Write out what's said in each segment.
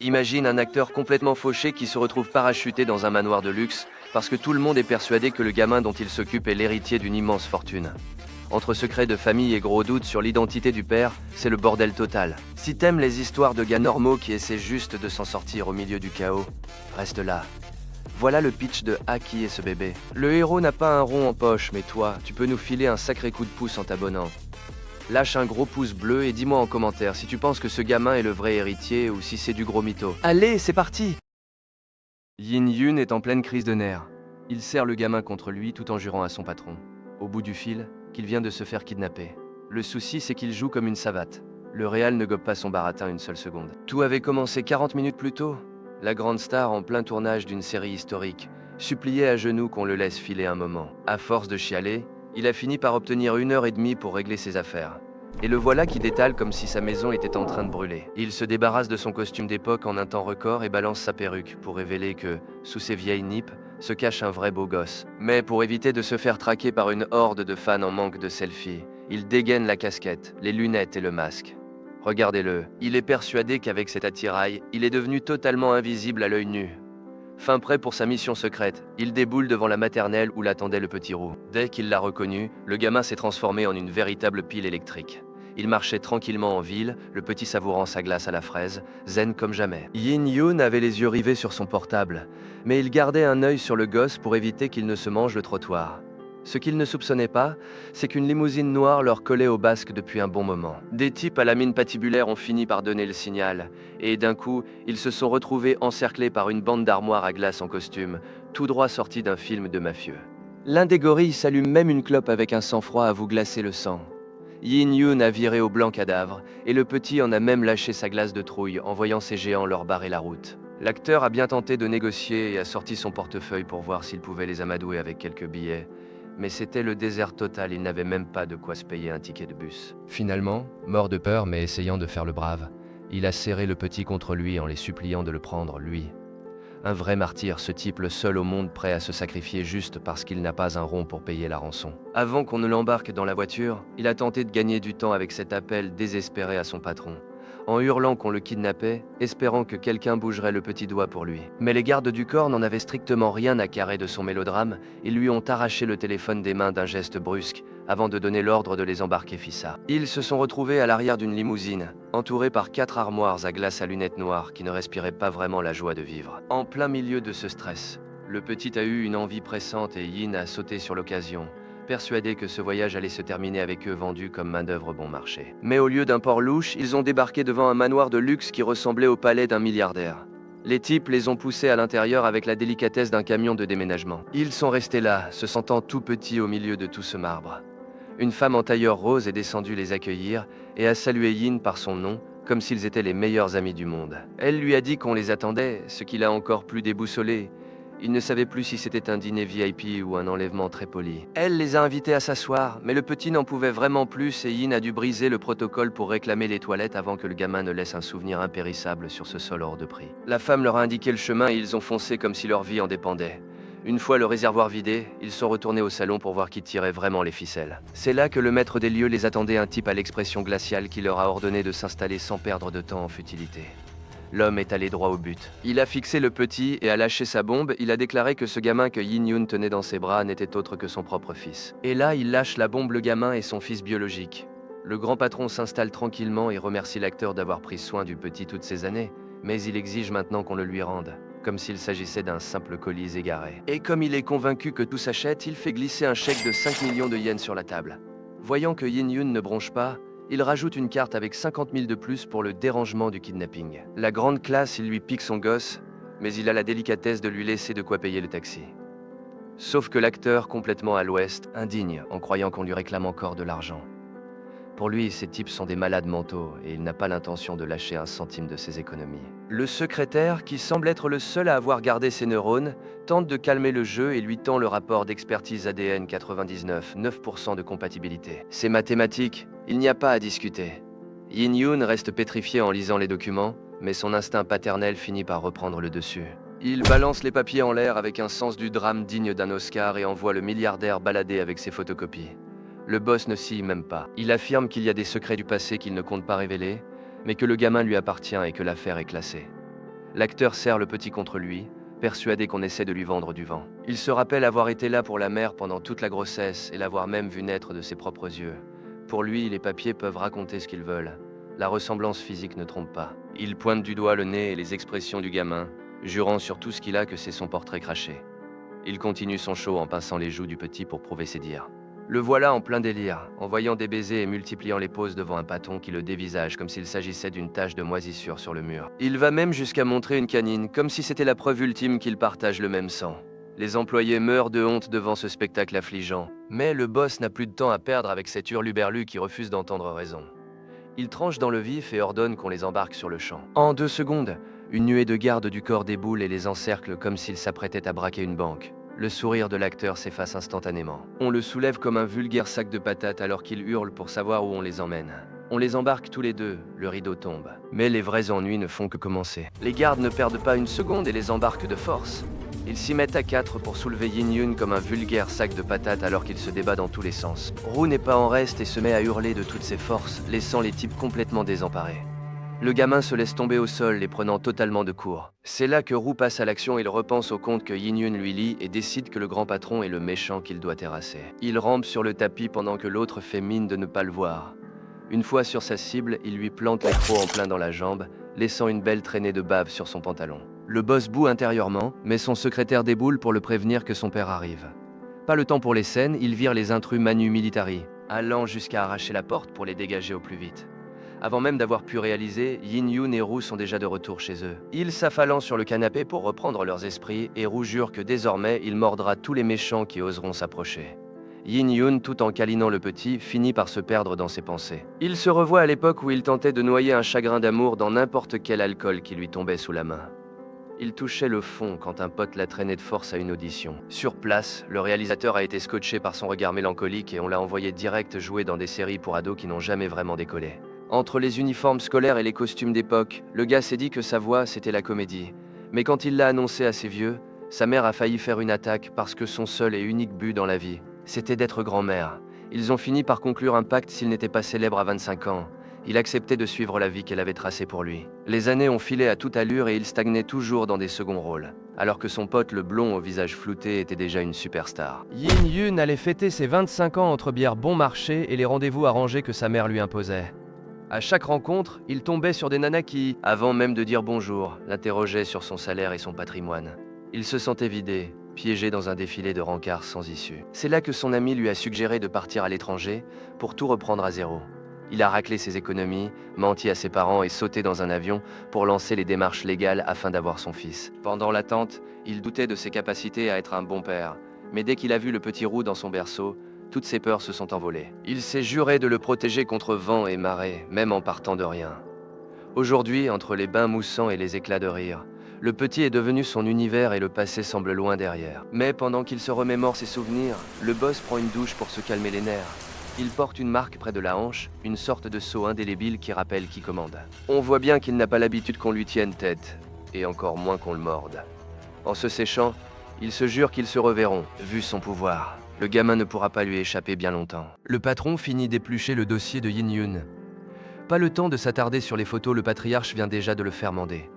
Imagine un acteur complètement fauché qui se retrouve parachuté dans un manoir de luxe parce que tout le monde est persuadé que le gamin dont il s'occupe est l'héritier d'une immense fortune. Entre secrets de famille et gros doutes sur l'identité du père, c'est le bordel total. Si t'aimes les histoires de gars normaux qui essaient juste de s'en sortir au milieu du chaos, reste là. Voilà le pitch de Ah, qui est ce bébé. Le héros n'a pas un rond en poche, mais toi, tu peux nous filer un sacré coup de pouce en t'abonnant. Lâche un gros pouce bleu et dis-moi en commentaire si tu penses que ce gamin est le vrai héritier ou si c'est du gros mytho. Allez, c'est parti! Yin Yun est en pleine crise de nerfs. Il serre le gamin contre lui tout en jurant à son patron, au bout du fil, qu'il vient de se faire kidnapper. Le souci, c'est qu'il joue comme une savate. Le réal ne gobe pas son baratin une seule seconde. Tout avait commencé 40 minutes plus tôt. La grande star, en plein tournage d'une série historique, suppliait à genoux qu'on le laisse filer un moment. À force de chialer, il a fini par obtenir 1 heure et demie pour régler ses affaires. Et le voilà qui détale comme si sa maison était en train de brûler. Il se débarrasse de son costume d'époque en un temps record et balance sa perruque pour révéler que, sous ses vieilles nippes, se cache un vrai beau gosse. Mais pour éviter de se faire traquer par une horde de fans en manque de selfies, il dégaine la casquette, les lunettes et le masque. Regardez-le, il est persuadé qu'avec cet attirail, il est devenu totalement invisible à l'œil nu. Fin prêt pour sa mission secrète, il déboule devant la maternelle où l'attendait le petit roux. Dès qu'il l'a reconnu, le gamin s'est transformé en une véritable pile électrique. Il marchait tranquillement en ville, le petit savourant sa glace à la fraise, zen comme jamais. Yin Yun avait les yeux rivés sur son portable, mais il gardait un œil sur le gosse pour éviter qu'il ne se mange le trottoir. Ce qu'il ne soupçonnait pas, c'est qu'une limousine noire leur collait au basque depuis un bon moment. Des types à la mine patibulaire ont fini par donner le signal, et d'un coup, ils se sont retrouvés encerclés par une bande d'armoires à glace en costume, tout droit sorti d'un film de mafieux. L'un des gorilles s'allume même une clope avec un sang-froid à vous glacer le sang. Yin Yun a viré au blanc cadavre, et le petit en a même lâché sa glace de trouille en voyant ces géants leur barrer la route. L'acteur a bien tenté de négocier et a sorti son portefeuille pour voir s'il pouvait les amadouer avec quelques billets, mais c'était le désert total, il n'avait même pas de quoi se payer un ticket de bus. Finalement, mort de peur mais essayant de faire le brave, il a serré le petit contre lui en les suppliant de le prendre, lui. Un vrai martyr, ce type, le seul au monde prêt à se sacrifier juste parce qu'il n'a pas un rond pour payer la rançon. Avant qu'on ne l'embarque dans la voiture, il a tenté de gagner du temps avec cet appel désespéré à son patron, en hurlant qu'on le kidnappait, espérant que quelqu'un bougerait le petit doigt pour lui. Mais les gardes du corps n'en avaient strictement rien à carrer de son mélodrame, ils lui ont arraché le téléphone des mains d'un geste brusque, avant de donner l'ordre de les embarquer fissa. Ils se sont retrouvés à l'arrière d'une limousine, entourés par 4 armoires à glace à lunettes noires qui ne respiraient pas vraiment la joie de vivre. En plein milieu de ce stress, le petit a eu une envie pressante et Yin a sauté sur l'occasion, persuadé que ce voyage allait se terminer avec eux vendus comme main-d'œuvre bon marché. Mais au lieu d'un port louche, ils ont débarqué devant un manoir de luxe qui ressemblait au palais d'un milliardaire. Les types les ont poussés à l'intérieur avec la délicatesse d'un camion de déménagement. Ils sont restés là, se sentant tout petits au milieu de tout ce marbre. Une femme en tailleur rose est descendue les accueillir et a salué Yin par son nom, comme s'ils étaient les meilleurs amis du monde. Elle lui a dit qu'on les attendait, ce qui l'a encore plus déboussolé. Il ne savait plus si c'était un dîner VIP ou un enlèvement très poli. Elle les a invités à s'asseoir, mais le petit n'en pouvait vraiment plus et Yin a dû briser le protocole pour réclamer les toilettes avant que le gamin ne laisse un souvenir impérissable sur ce sol hors de prix. La femme leur a indiqué le chemin et ils ont foncé comme si leur vie en dépendait. Une fois le réservoir vidé, ils sont retournés au salon pour voir qui tirait vraiment les ficelles. C'est là que le maître des lieux les attendait, un type à l'expression glaciale qui leur a ordonné de s'installer sans perdre de temps en futilité. L'homme est allé droit au but. Il a fixé le petit et a lâché sa bombe. Il a déclaré que ce gamin que Yin Yun tenait dans ses bras n'était autre que son propre fils. Et là, il lâche la bombe, le gamin et son fils biologique. Le grand patron s'installe tranquillement et remercie l'acteur d'avoir pris soin du petit toutes ces années, mais il exige maintenant qu'on le lui rende, comme s'il s'agissait d'un simple colis égaré. Et comme il est convaincu que tout s'achète, il fait glisser un chèque de 5 millions de yens sur la table. Voyant que Yin Yun ne bronche pas, il rajoute une carte avec 50 000 de plus pour le dérangement du kidnapping. La grande classe, il lui pique son gosse, mais il a la délicatesse de lui laisser de quoi payer le taxi. Sauf que l'acteur, complètement à l'ouest, indigne en croyant qu'on lui réclame encore de l'argent. Pour lui, ces types sont des malades mentaux et il n'a pas l'intention de lâcher un centime de ses économies. Le secrétaire, qui semble être le seul à avoir gardé ses neurones, tente de calmer le jeu et lui tend le rapport d'expertise ADN 99, 9% de compatibilité. C'est mathématique, il n'y a pas à discuter. Yin Yun reste pétrifié en lisant les documents, mais son instinct paternel finit par reprendre le dessus. Il balance les papiers en l'air avec un sens du drame digne d'un Oscar et envoie le milliardaire balader avec ses photocopies. Le boss ne s'y même pas. Il affirme qu'il y a des secrets du passé qu'il ne compte pas révéler, mais que le gamin lui appartient et que l'affaire est classée. L'acteur serre le petit contre lui, persuadé qu'on essaie de lui vendre du vent. Il se rappelle avoir été là pour la mère pendant toute la grossesse et l'avoir même vu naître de ses propres yeux. Pour lui, les papiers peuvent raconter ce qu'ils veulent. La ressemblance physique ne trompe pas. Il pointe du doigt le nez et les expressions du gamin, jurant sur tout ce qu'il a que c'est son portrait craché. Il continue son show en pinçant les joues du petit pour prouver ses dires. Le voilà en plein délire, envoyant des baisers et multipliant les poses devant un paton qui le dévisage comme s'il s'agissait d'une tache de moisissure sur le mur. Il va même jusqu'à montrer une canine, comme si c'était la preuve ultime qu'ils partagent le même sang. Les employés meurent de honte devant ce spectacle affligeant. Mais le boss n'a plus de temps à perdre avec cet hurluberlu qui refuse d'entendre raison. Il tranche dans le vif et ordonne qu'on les embarque sur le champ. En 2 secondes, une nuée de gardes du corps déboule et les encercle comme s'ils s'apprêtaient à braquer une banque. Le sourire de l'acteur s'efface instantanément. On le soulève comme un vulgaire sac de patates alors qu'il hurle pour savoir où on les emmène. On les embarque tous les deux, le rideau tombe. Mais les vrais ennuis ne font que commencer. Les gardes ne perdent pas une seconde et les embarquent de force. Ils s'y mettent à 4 pour soulever Yin Yun comme un vulgaire sac de patates alors qu'il se débat dans tous les sens. Roux n'est pas en reste et se met à hurler de toutes ses forces, laissant les types complètement désemparés. Le gamin se laisse tomber au sol, les prenant totalement de court. C'est là que Roux passe à l'action et il repense au conte que Yin Yun lui lit et décide que le grand patron est le méchant qu'il doit terrasser. Il rampe sur le tapis pendant que l'autre fait mine de ne pas le voir. Une fois sur sa cible, il lui plante les crocs en plein dans la jambe, laissant une belle traînée de bave sur son pantalon. Le boss bout intérieurement, mais son secrétaire déboule pour le prévenir que son père arrive. Pas le temps pour les scènes, il vire les intrus manu militari, allant jusqu'à arracher la porte pour les dégager au plus vite. Avant même d'avoir pu réaliser, Yin Yun et Roux sont déjà de retour chez eux. Ils s'affalant sur le canapé pour reprendre leurs esprits et Roux jure que désormais il mordra tous les méchants qui oseront s'approcher. Yin Yun, tout en câlinant le petit, finit par se perdre dans ses pensées. Il se revoit à l'époque où il tentait de noyer un chagrin d'amour dans n'importe quel alcool qui lui tombait sous la main. Il touchait le fond quand un pote l'a traîné de force à une audition. Sur place, le réalisateur a été scotché par son regard mélancolique et on l'a envoyé direct jouer dans des séries pour ados qui n'ont jamais vraiment décollé. Entre les uniformes scolaires et les costumes d'époque, le gars s'est dit que sa voix, c'était la comédie. Mais quand il l'a annoncé à ses vieux, sa mère a failli faire une attaque parce que son seul et unique but dans la vie, c'était d'être grand-mère. Ils ont fini par conclure un pacte s'il n'était pas célèbre à 25 ans. Il acceptait de suivre la vie qu'elle avait tracée pour lui. Les années ont filé à toute allure et il stagnait toujours dans des seconds rôles, alors que son pote le blond au visage flouté était déjà une superstar. Yin Yun allait fêter ses 25 ans entre bières bon marché et les rendez-vous arrangés que sa mère lui imposait. À chaque rencontre, il tombait sur des nanas qui, avant même de dire bonjour, l'interrogeaient sur son salaire et son patrimoine. Il se sentait vidé, piégé dans un défilé de rencarts sans issue. C'est là que son ami lui a suggéré de partir à l'étranger pour tout reprendre à zéro. Il a raclé ses économies, menti à ses parents et sauté dans un avion pour lancer les démarches légales afin d'avoir son fils. Pendant l'attente, il doutait de ses capacités à être un bon père, mais dès qu'il a vu le petit Roux dans son berceau, toutes ses peurs se sont envolées. Il s'est juré de le protéger contre vent et marée, même en partant de rien. Aujourd'hui, entre les bains moussants et les éclats de rire, le petit est devenu son univers et le passé semble loin derrière. Mais pendant qu'il se remémore ses souvenirs, le boss prend une douche pour se calmer les nerfs. Il porte une marque près de la hanche, une sorte de sceau indélébile qui rappelle qui commande. On voit bien qu'il n'a pas l'habitude qu'on lui tienne tête, et encore moins qu'on le morde. En se séchant, il se jure qu'ils se reverront, vu son pouvoir. Le gamin ne pourra pas lui échapper bien longtemps. Le patron finit d'éplucher le dossier de Yin Yun. Pas le temps de s'attarder sur les photos, le patriarche vient déjà de le faire mander.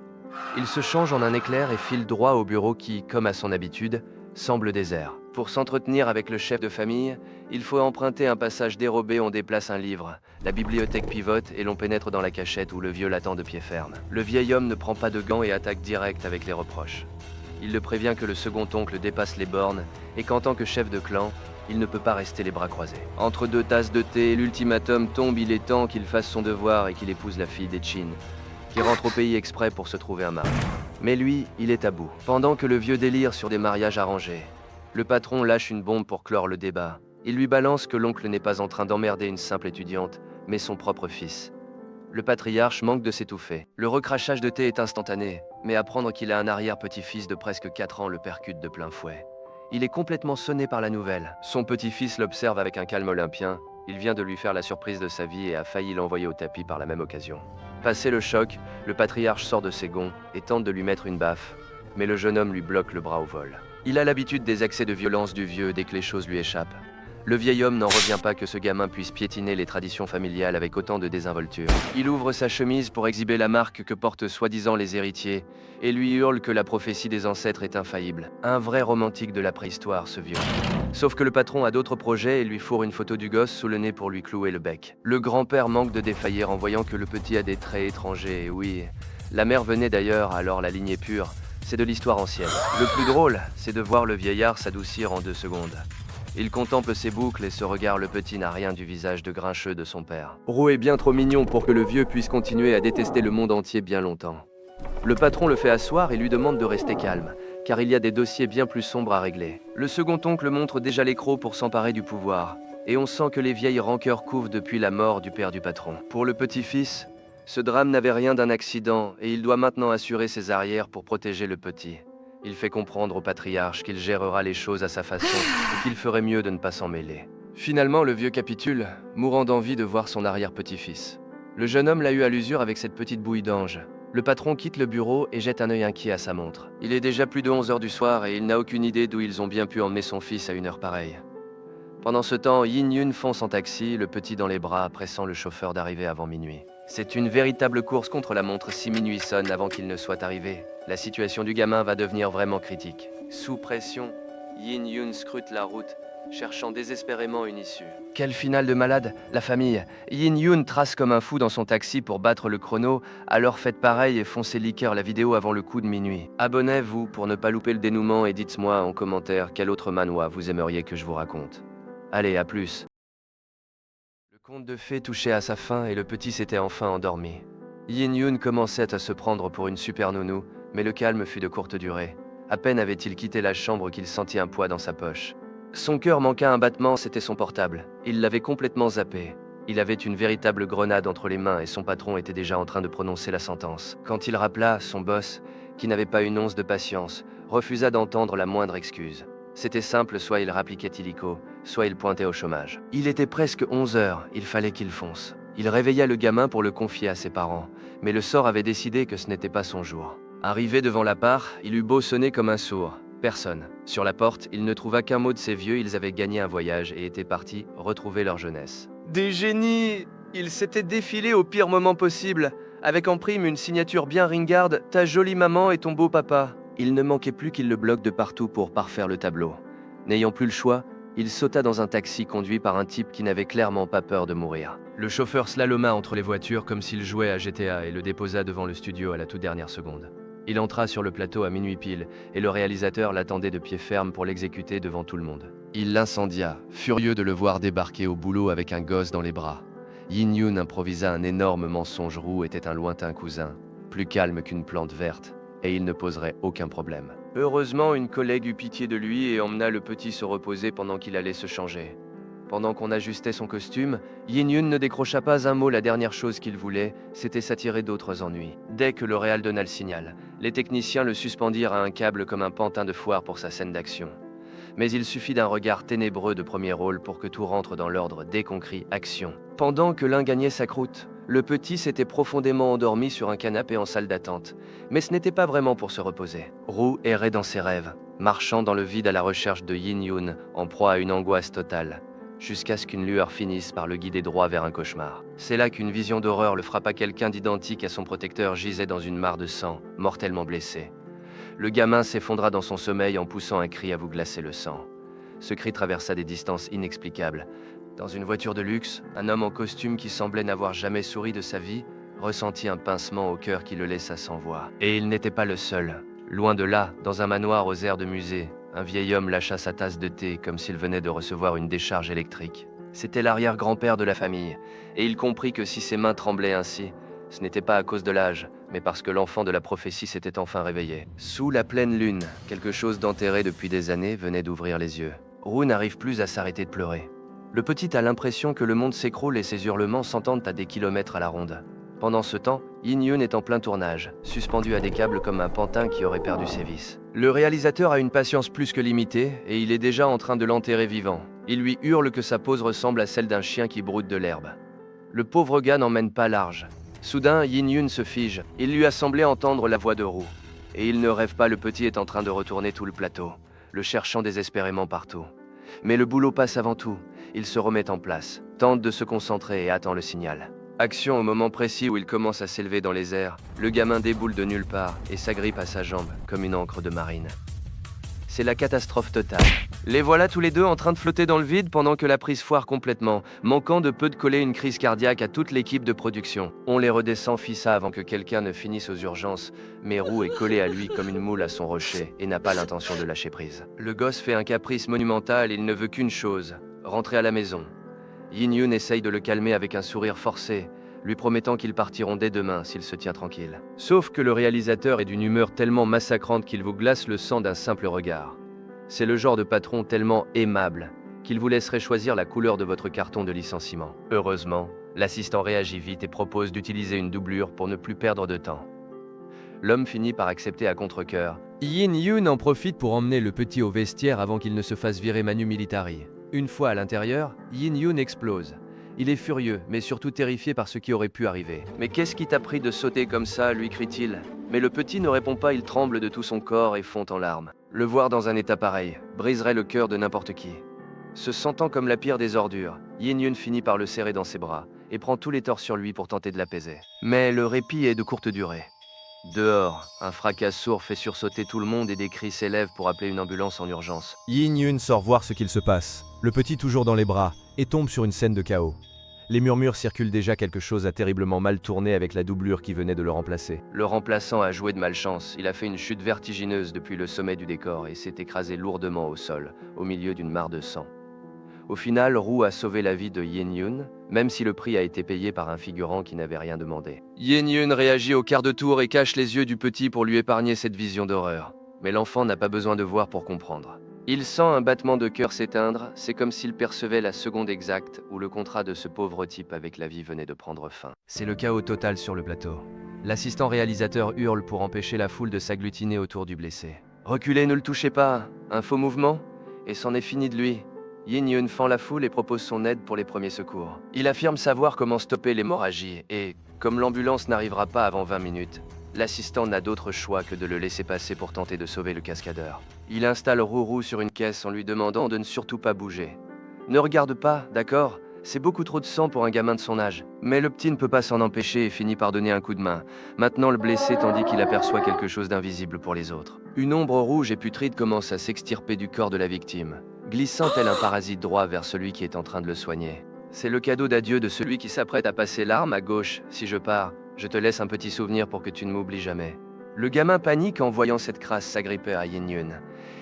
Il se change en un éclair et file droit au bureau qui, comme à son habitude, semble désert. Pour s'entretenir avec le chef de famille, il faut emprunter un passage dérobé, on déplace un livre. La bibliothèque pivote et l'on pénètre dans la cachette où le vieux l'attend de pied ferme. Le vieil homme ne prend pas de gants et attaque direct avec les reproches. Il le prévient que le second oncle dépasse les bornes et qu'en tant que chef de clan, il ne peut pas rester les bras croisés. Entre 2 tasses de thé, l'ultimatum tombe, il est temps qu'il fasse son devoir et qu'il épouse la fille d'Etchin, qui rentre au pays exprès pour se trouver un mari. Mais lui, il est à bout. Pendant que le vieux délire sur des mariages arrangés, le patron lâche une bombe pour clore le débat. Il lui balance que l'oncle n'est pas en train d'emmerder une simple étudiante, mais son propre fils. Le patriarche manque de s'étouffer. Le recrachage de thé est instantané, mais apprendre qu'il a un arrière-petit-fils de presque 4 ans le percute de plein fouet. Il est complètement sonné par la nouvelle. Son petit-fils l'observe avec un calme olympien. Il vient de lui faire la surprise de sa vie et a failli l'envoyer au tapis par la même occasion. Passé le choc, le patriarche sort de ses gonds et tente de lui mettre une baffe, mais le jeune homme lui bloque le bras au vol. Il a l'habitude des accès de violence du vieux dès que les choses lui échappent. Le vieil homme n'en revient pas que ce gamin puisse piétiner les traditions familiales avec autant de désinvolture. Il ouvre sa chemise pour exhiber la marque que portent soi-disant les héritiers et lui hurle que la prophétie des ancêtres est infaillible. Un vrai romantique de la préhistoire, ce vieux. Sauf que le patron a d'autres projets et lui fourre une photo du gosse sous le nez pour lui clouer le bec. Le grand-père manque de défaillir en voyant que le petit a des traits étrangers, et oui, la mère venait d'ailleurs, alors la ligne est pure. C'est de l'histoire ancienne. Le plus drôle, c'est de voir le vieillard s'adoucir en 2 secondes. Il contemple ses boucles et ce regard le petit n'a rien du visage de grincheux de son père. Roux est bien trop mignon pour que le vieux puisse continuer à détester le monde entier bien longtemps. Le patron le fait asseoir et lui demande de rester calme, car il y a des dossiers bien plus sombres à régler. Le second oncle montre déjà les crocs pour s'emparer du pouvoir, et on sent que les vieilles rancœurs couvent depuis la mort du père du patron. Pour le petit-fils, ce drame n'avait rien d'un accident et il doit maintenant assurer ses arrières pour protéger le petit. Il fait comprendre au patriarche qu'il gérera les choses à sa façon et qu'il ferait mieux de ne pas s'en mêler. Finalement, le vieux capitule, mourant d'envie de voir son arrière-petit-fils. Le jeune homme l'a eu à l'usure avec cette petite bouille d'ange. Le patron quitte le bureau et jette un œil inquiet à sa montre. Il est déjà plus de 11 heures du soir et il n'a aucune idée d'où ils ont bien pu emmener son fils à une heure pareille. Pendant ce temps, Yin Yun fonce en taxi, le petit dans les bras, pressant le chauffeur d'arriver avant minuit. C'est une véritable course contre la montre si minuit sonne avant qu'il ne soit arrivé. La situation du gamin va devenir vraiment critique. Sous pression, Yin Yun scrute la route, cherchant désespérément une issue. Quelle finale de malade, la famille. Yin Yun trace comme un fou dans son taxi pour battre le chrono, alors faites pareil et foncez liker la vidéo avant le coup de minuit. Abonnez-vous pour ne pas louper le dénouement et dites-moi en commentaire quel autre manhwa vous aimeriez que je vous raconte. Allez, à plus. Le conte de fées touchait à sa fin et le petit s'était enfin endormi. Yin Yun commençait à se prendre pour une super nounou, mais le calme fut de courte durée. À peine avait-il quitté la chambre qu'il sentit un poids dans sa poche. Son cœur manqua un battement, c'était son portable. Il l'avait complètement zappé. Il avait une véritable grenade entre les mains et son patron était déjà en train de prononcer la sentence. Quand il rappela, son boss, qui n'avait pas une once de patience, refusa d'entendre la moindre excuse. C'était simple, soit il rappliquait illico, soit il pointait au chômage. Il était presque 11 heures, il fallait qu'il fonce. Il réveilla le gamin pour le confier à ses parents, mais le sort avait décidé que ce n'était pas son jour. Arrivé devant l'appart, il eut beau sonner comme un sourd. Personne. Sur la porte, il ne trouva qu'un mot de ces vieux, ils avaient gagné un voyage et étaient partis retrouver leur jeunesse. Des génies! Ils s'étaient défilés au pire moment possible, avec en prime une signature bien ringarde, ta jolie maman et ton beau papa. Il ne manquait plus qu'il le bloque de partout pour parfaire le tableau. N'ayant plus le choix, il sauta dans un taxi conduit par un type qui n'avait clairement pas peur de mourir. Le chauffeur slaloma entre les voitures comme s'il jouait à GTA et le déposa devant le studio à la toute dernière seconde. Il entra sur le plateau à minuit pile et le réalisateur l'attendait de pied ferme pour l'exécuter devant tout le monde. Il l'incendia, furieux de le voir débarquer au boulot avec un gosse dans les bras. Yin Yun improvisa un énorme mensonge. Roux était un lointain cousin, plus calme qu'une plante verte, et il ne poserait aucun problème. Heureusement, une collègue eut pitié de lui et emmena le petit se reposer pendant qu'il allait se changer. Pendant qu'on ajustait son costume, Yin Yun ne décrocha pas un mot. La dernière chose qu'il voulait, c'était s'attirer d'autres ennuis. Dès que le réal donna le signal, les techniciens le suspendirent à un câble comme un pantin de foire pour sa scène d'action. Mais il suffit d'un regard ténébreux de premier rôle pour que tout rentre dans l'ordre dès qu'on crie « Action ». Pendant que l'un gagnait sa croûte, le petit s'était profondément endormi sur un canapé en salle d'attente. Mais ce n'était pas vraiment pour se reposer. Roux errait dans ses rêves, marchant dans le vide à la recherche de Yin Yun, en proie à une angoisse totale, jusqu'à ce qu'une lueur finisse par le guider droit vers un cauchemar. C'est là qu'une vision d'horreur le frappa. Quelqu'un d'identique à son protecteur gisait dans une mare de sang, mortellement blessé. Le gamin s'effondra dans son sommeil en poussant un cri à vous glacer le sang. Ce cri traversa des distances inexplicables. Dans une voiture de luxe, un homme en costume qui semblait n'avoir jamais souri de sa vie ressentit un pincement au cœur qui le laissa sans voix. Et il n'était pas le seul. Loin de là, dans un manoir aux airs de musée, un vieil homme lâcha sa tasse de thé comme s'il venait de recevoir une décharge électrique. C'était l'arrière-grand-père de la famille, et il comprit que si ses mains tremblaient ainsi, ce n'était pas à cause de l'âge, mais parce que l'enfant de la prophétie s'était enfin réveillé. Sous la pleine lune, quelque chose d'enterré depuis des années venait d'ouvrir les yeux. Roux n'arrive plus à s'arrêter de pleurer. Le petit a l'impression que le monde s'écroule et ses hurlements s'entendent à des kilomètres à la ronde. Pendant ce temps, Yin Yun est en plein tournage, suspendu à des câbles comme un pantin qui aurait perdu ses vis. Le réalisateur a une patience plus que limitée et il est déjà en train de l'enterrer vivant. Il lui hurle que sa pose ressemble à celle d'un chien qui broute de l'herbe. Le pauvre gars n'emmène pas large. Soudain, Yin Yun se fige. Il lui a semblé entendre la voix de Roux. Et il ne rêve pas, le petit est en train de retourner tout le plateau, le cherchant désespérément partout. Mais le boulot passe avant tout. Il se remet en place, tente de se concentrer et attend le signal. Action au moment précis où il commence à s'élever dans les airs, le gamin déboule de nulle part et s'agrippe à sa jambe comme une ancre de marine. C'est la catastrophe totale. Les voilà tous les deux en train de flotter dans le vide pendant que la prise foire complètement, manquant de peu de coller une crise cardiaque à toute l'équipe de production. On les redescend fissa avant que quelqu'un ne finisse aux urgences, mais Roux est collé à lui comme une moule à son rocher et n'a pas l'intention de lâcher prise. Le gosse fait un caprice monumental, il ne veut qu'une chose, rentrer à la maison. Yin Yun essaye de le calmer avec un sourire forcé, lui promettant qu'ils partiront dès demain s'il se tient tranquille. Sauf que le réalisateur est d'une humeur tellement massacrante qu'il vous glace le sang d'un simple regard. C'est le genre de patron tellement aimable qu'il vous laisserait choisir la couleur de votre carton de licenciement. Heureusement, l'assistant réagit vite et propose d'utiliser une doublure pour ne plus perdre de temps. L'homme finit par accepter à contre-cœur. Yin Yun en profite pour emmener le petit au vestiaire avant qu'il ne se fasse virer manu militari. Une fois à l'intérieur, Yin Yun explose. Il est furieux, mais surtout terrifié par ce qui aurait pu arriver. « Mais qu'est-ce qui t'a pris de sauter comme ça ?» lui crie-t-il. Mais le petit ne répond pas, il tremble de tout son corps et fond en larmes. Le voir dans un état pareil briserait le cœur de n'importe qui. Se sentant comme la pire des ordures, Yin Yun finit par le serrer dans ses bras et prend tous les torts sur lui pour tenter de l'apaiser. Mais le répit est de courte durée. Dehors, un fracas sourd fait sursauter tout le monde et des cris s'élèvent pour appeler une ambulance en urgence. Yin Yun sort voir ce qu'il se passe, le petit toujours dans les bras, et tombe sur une scène de chaos. Les murmures circulent déjà, quelque chose a terriblement mal tourné avec la doublure qui venait de le remplacer. Le remplaçant a joué de malchance, il a fait une chute vertigineuse depuis le sommet du décor et s'est écrasé lourdement au sol, au milieu d'une mare de sang. Au final, Roux a sauvé la vie de Yin Yun, même si le prix a été payé par un figurant qui n'avait rien demandé. Yin Yun réagit au quart de tour et cache les yeux du petit pour lui épargner cette vision d'horreur. Mais l'enfant n'a pas besoin de voir pour comprendre. Il sent un battement de cœur s'éteindre, c'est comme s'il percevait la seconde exacte où le contrat de ce pauvre type avec la vie venait de prendre fin. C'est le chaos total sur le plateau. L'assistant réalisateur hurle pour empêcher la foule de s'agglutiner autour du blessé. « Reculez, ne le touchez pas !» Un faux mouvement, et c'en est fini de lui. Yin Yun fend la foule et propose son aide pour les premiers secours. Il affirme savoir comment stopper l'hémorragie et, comme l'ambulance n'arrivera pas avant 20 minutes, l'assistant n'a d'autre choix que de le laisser passer pour tenter de sauver le cascadeur. Il installe Roux sur une caisse en lui demandant de ne surtout pas bouger. « Ne regarde pas, d'accord ? C'est beaucoup trop de sang pour un gamin de son âge. » Mais le petit ne peut pas s'en empêcher et finit par donner un coup de main, maintenant le blessé tandis qu'il aperçoit quelque chose d'invisible pour les autres. Une ombre rouge et putride commence à s'extirper du corps de la victime, glissant tel un parasite droit vers celui qui est en train de le soigner. C'est le cadeau d'adieu de celui qui s'apprête à passer l'arme à gauche. « Si je pars, je te laisse un petit souvenir pour que tu ne m'oublies jamais. » Le gamin panique en voyant cette crasse s'agripper à Yin Yun.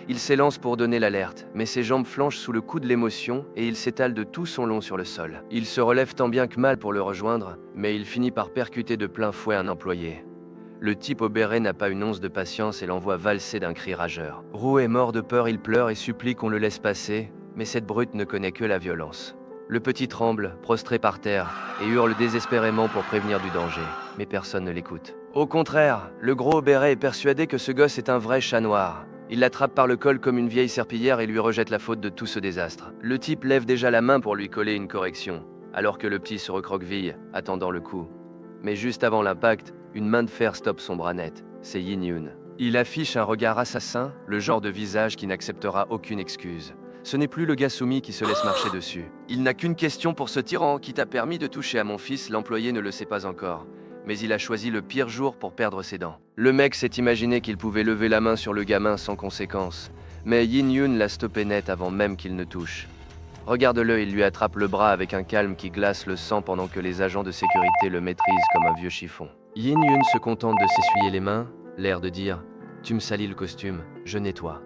Il s'élance pour donner l'alerte, mais ses jambes flanchent sous le coup de l'émotion et il s'étale de tout son long sur le sol. Il se relève tant bien que mal pour le rejoindre, mais il finit par percuter de plein fouet un employé. Le type au béret n'a pas une once de patience et l'envoie valser d'un cri rageur. Roux est mort de peur, il pleure et supplie qu'on le laisse passer, mais cette brute ne connaît que la violence. Le petit tremble, prostré par terre, et hurle désespérément pour prévenir du danger, mais personne ne l'écoute. Au contraire, le gros au béret est persuadé que ce gosse est un vrai chat noir. Il l'attrape par le col comme une vieille serpillière et lui rejette la faute de tout ce désastre. Le type lève déjà la main pour lui coller une correction, alors que le petit se recroqueville, attendant le coup. Mais juste avant l'impact, une main de fer stoppe son bras net. C'est Yin Yun. Il affiche un regard assassin, le genre de visage qui n'acceptera aucune excuse. Ce n'est plus le gars soumis qui se laisse marcher dessus. Il n'a qu'une question pour ce tyran qui t'a permis de toucher à mon fils, l'employé ne le sait pas encore. Mais il a choisi le pire jour pour perdre ses dents. Le mec s'est imaginé qu'il pouvait lever la main sur le gamin sans conséquence. Mais Yin Yun l'a stoppé net avant même qu'il ne touche. Regarde-le, il lui attrape le bras avec un calme qui glace le sang pendant que les agents de sécurité le maîtrisent comme un vieux chiffon. Yin Yun se contente de s'essuyer les mains, l'air de dire « Tu me salis le costume, je nettoie ».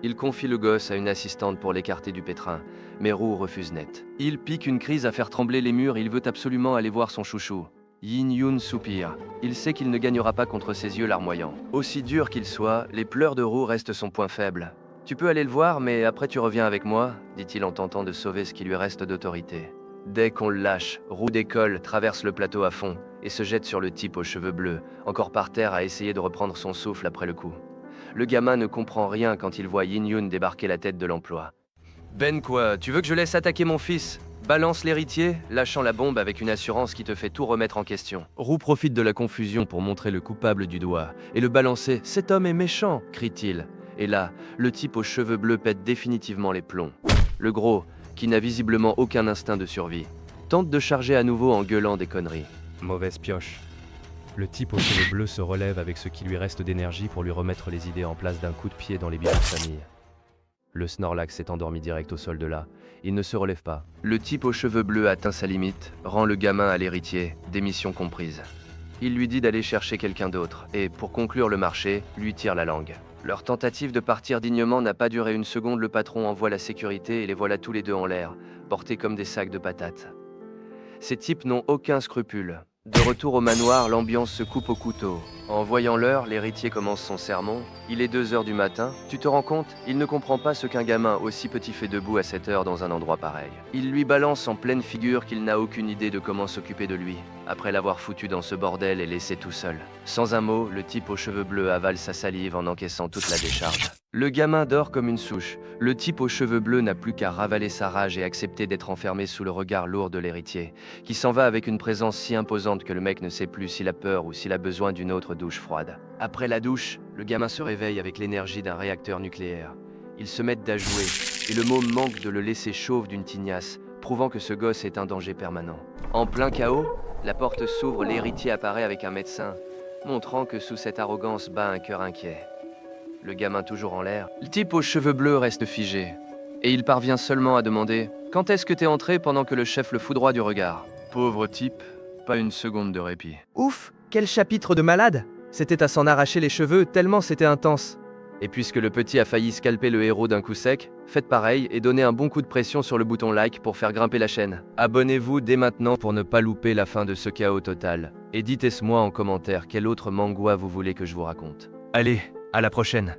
Il confie le gosse à une assistante pour l'écarter du pétrin, mais Roux refuse net. Il pique une crise à faire trembler les murs, il veut absolument aller voir son chouchou. Yin Yun soupire. Il sait qu'il ne gagnera pas contre ses yeux larmoyants. Aussi dur qu'il soit, les pleurs de Roux restent son point faible. « Tu peux aller le voir, mais après tu reviens avec moi », dit-il en tentant de sauver ce qui lui reste d'autorité. Dès qu'on le lâche, Roux décolle, traverse le plateau à fond et se jette sur le type aux cheveux bleus, encore par terre à essayer de reprendre son souffle après le coup. Le gamin ne comprend rien quand il voit Yin Yun débarquer la tête de l'emploi. « Ben quoi, tu veux que je laisse attaquer mon fils ? Balance l'héritier, lâchant la bombe avec une assurance qui te fait tout remettre en question. » Roux profite de la confusion pour montrer le coupable du doigt et le balancer. « Cet homme est méchant !» crie-t-il. Et là, le type aux cheveux bleus pète définitivement les plombs. Le gros, qui n'a visiblement aucun instinct de survie, tente de charger à nouveau en gueulant des conneries. Mauvaise pioche. Le type aux cheveux bleus se relève avec ce qui lui reste d'énergie pour lui remettre les idées en place d'un coup de pied dans les bijoux de famille. Le Snorlax s'est endormi direct au sol de là. Il ne se relève pas. Le type aux cheveux bleus atteint sa limite, rend le gamin à l'héritier, démission comprise. Il lui dit d'aller chercher quelqu'un d'autre, et, pour conclure le marché, lui tire la langue. Leur tentative de partir dignement n'a pas duré une seconde, le patron envoie la sécurité et les voilà tous les deux en l'air, portés comme des sacs de patates. Ces types n'ont aucun scrupule. De retour au manoir, l'ambiance se coupe au couteau. En voyant l'heure, l'héritier commence son sermon. Il est 2 heures du matin. Tu te rends compte? Il ne comprend pas ce qu'un gamin aussi petit fait debout à cette heure dans un endroit pareil. Il lui balance en pleine figure qu'il n'a aucune idée de comment s'occuper de lui, après l'avoir foutu dans ce bordel et laissé tout seul. Sans un mot, le type aux cheveux bleus avale sa salive en encaissant toute la décharge. Le gamin dort comme une souche. Le type aux cheveux bleus n'a plus qu'à ravaler sa rage et accepter d'être enfermé sous le regard lourd de l'héritier, qui s'en va avec une présence si imposante que le mec ne sait plus s'il a peur ou s'il a besoin d'une autre douche froide. Après la douche, le gamin se réveille avec l'énergie d'un réacteur nucléaire. Ils se mettent à jouer, et le môme manque de le laisser chauve d'une tignasse, prouvant que ce gosse est un danger permanent. En plein chaos, la porte s'ouvre, l'héritier apparaît avec un médecin, montrant que sous cette arrogance bat un cœur inquiet. Le gamin toujours en l'air, le type aux cheveux bleus reste figé, et il parvient seulement à demander « Quand est-ce que t'es entré ?» pendant que le chef le foudroie du regard. Pauvre type, pas une seconde de répit. Ouf, quel chapitre de malade! C'était à s'en arracher les cheveux tellement c'était intense. Et puisque le petit a failli scalper le héros d'un coup sec, faites pareil et donnez un bon coup de pression sur le bouton like pour faire grimper la chaîne. Abonnez-vous dès maintenant pour ne pas louper la fin de ce chaos total. Et dites-moi en commentaire quel autre mangua vous voulez que je vous raconte. Allez, à la prochaine.